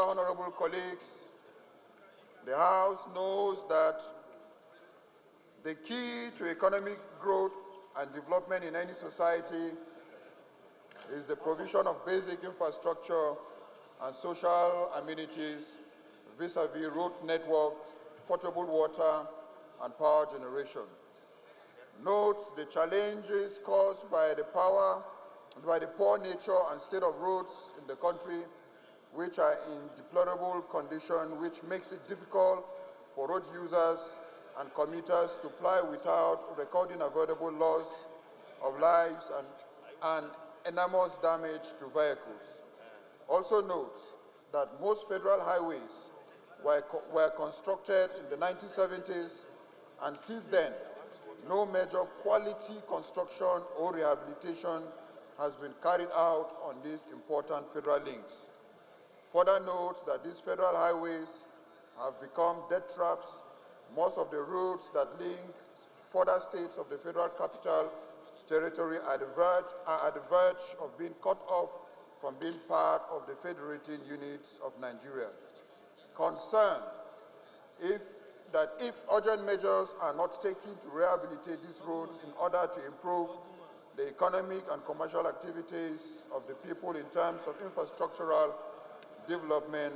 honorable colleagues, the House knows that the key to economic growth and development in any society is the provision of basic infrastructure and social amenities vis-à-vis road networks, potable water, and power generation. Notes the challenges caused by the poor nature and state of roads in the country, which are in deplorable condition, which makes it difficult for road users and commuters to ply without recording avoidable loss of lives and enormous damage to vehicles. Also notes that most federal highways were constructed in the 1970s, and since then, no major quality construction or rehabilitation has been carried out on these important federal links. Further notes that these federal highways have become death traps. Most of the routes that link further states of the Federal Capital Territory are at the verge of being cut off from being part of the federating units of Nigeria. Concern if urgent measures are not taken to rehabilitate these roads in order to improve the economic and commercial activities of the people in terms of infrastructural development,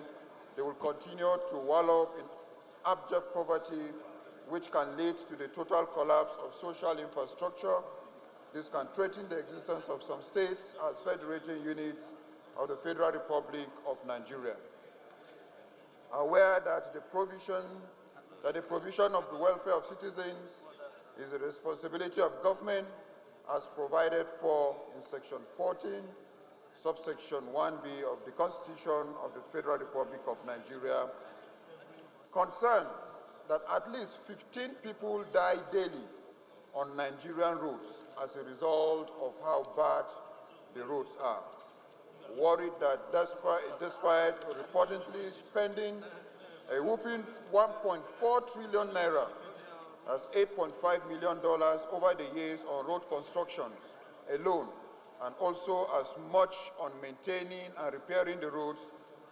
they will continue to wallow in abject poverty, which can lead to the total collapse of social infrastructure. This can threaten the existence of some states as federating units of the Federal Republic of Nigeria. Aware that the provision of the welfare of citizens is the responsibility of government as provided for in Section 14, subsection 1B of the Constitution of the Federal Republic of Nigeria, concerned that at least 15 people die daily on Nigerian roads as a result of how bad the roads are. Worried that despite reportedly spending a whopping 1.4 trillion naira, that's $8.5 million over the years on road constructions alone, and also as much on maintaining and repairing the roads,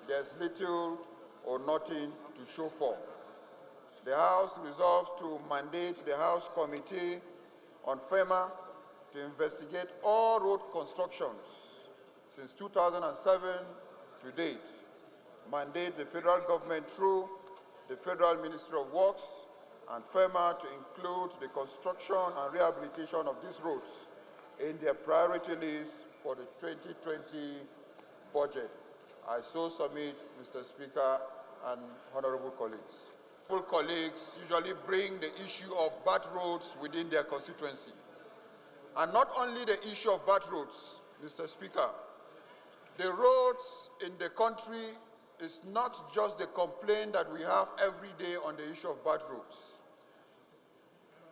there's little or nothing to show for. The House resolves to mandate the House Committee on FEMA to investigate all road constructions since 2007 to date, mandate the federal government through the Federal Ministry of Works and FEMA to include the construction and rehabilitation of these roads in their priority list for the 2020 budget. I so submit, Mr. Speaker and honorable colleagues. Honorable colleagues usually bring the issue of bad roads within their constituency. And not only the issue of bad roads, Mr. Speaker, the roads in the country is not just the complaint that we have every day on the issue of bad roads.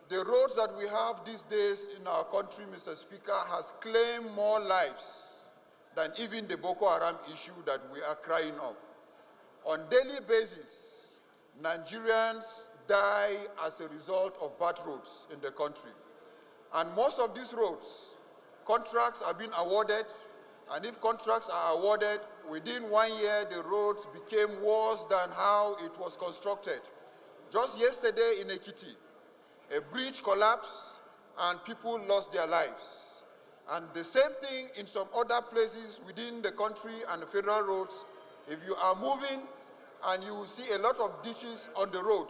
The roads that we have these days in our country, Mr. Speaker, has claimed more lives than even the Boko Haram issue that we are crying of. On a daily basis, Nigerians die as a result of bad roads in the country. And most of these roads, contracts are being awarded, and if contracts are awarded, within 1 year, the roads became worse than how it was constructed. Just yesterday in Ekiti, a bridge collapsed and people lost their lives. And the same thing in some other places within the country and the federal roads. If you are moving and you will see a lot of ditches on the road,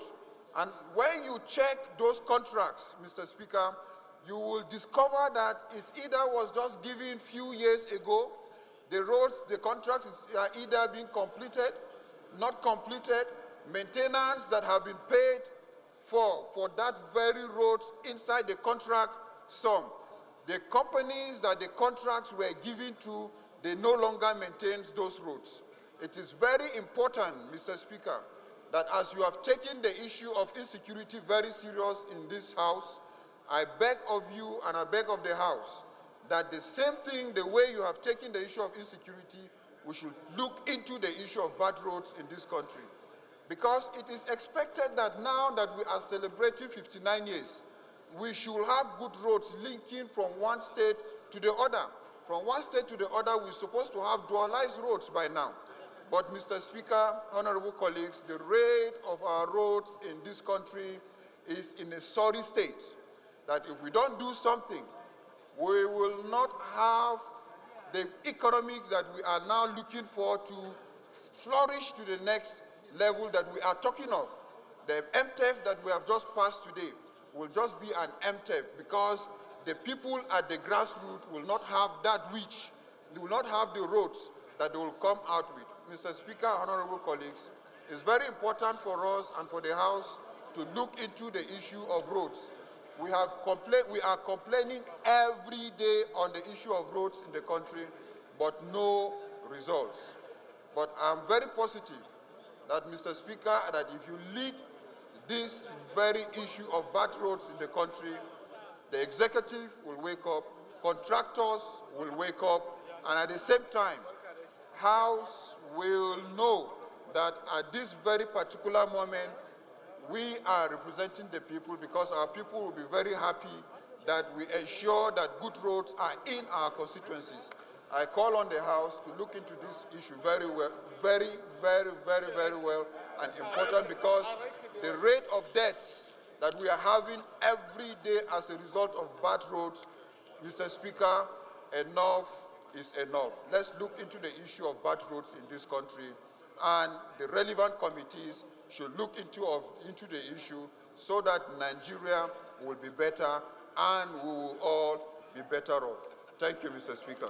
and when you check those contracts, Mr. Speaker, you will discover that it's either was just given few years ago, the roads, the contracts are either being completed, not completed, maintenance that have been paid for that very road inside the contract sum. The companies that the contracts were given to, they no longer maintain those roads. It is very important, Mr. Speaker, that as you have taken the issue of insecurity very serious in this House, I beg of you and I beg of the House that the same thing, the way you have taken the issue of insecurity, we should look into the issue of bad roads in this country. Because it is expected that now that we are celebrating 59 years, we should have good roads linking from one state to the other. From one state to the other, we're supposed to have dualized roads by now. But, Mr. Speaker, honorable colleagues, the rate of our roads in this country is in a sorry state, that if we don't do something, we will not have the economy that we are now looking for to flourish to the next level that we are talking of. The MTEF that we have just passed today will just be an MTEF because the people at the grassroots will not have that which, they will not have the roads that they will come out with. Mr. Speaker, honorable colleagues, it's very important for us and for the House to look into the issue of roads. We are complaining every day on the issue of roads in the country, but no results. But I'm very positive that, Mr. Speaker, that if you lead this very issue of bad roads in the country, the executive will wake up, contractors will wake up, and at the same time, House will know that at this very particular moment, we are representing the people, because our people will be very happy that we ensure that good roads are in our constituencies. I call on the House to look into this issue very well, very well, and important, because the rate of deaths that we are having every day as a result of bad roads, Mr. Speaker, enough is enough. Let's look into the issue of bad roads in this country, and the relevant committees should look into the issue so that Nigeria will be better and we will all be better off. Thank you, Mr. Speaker.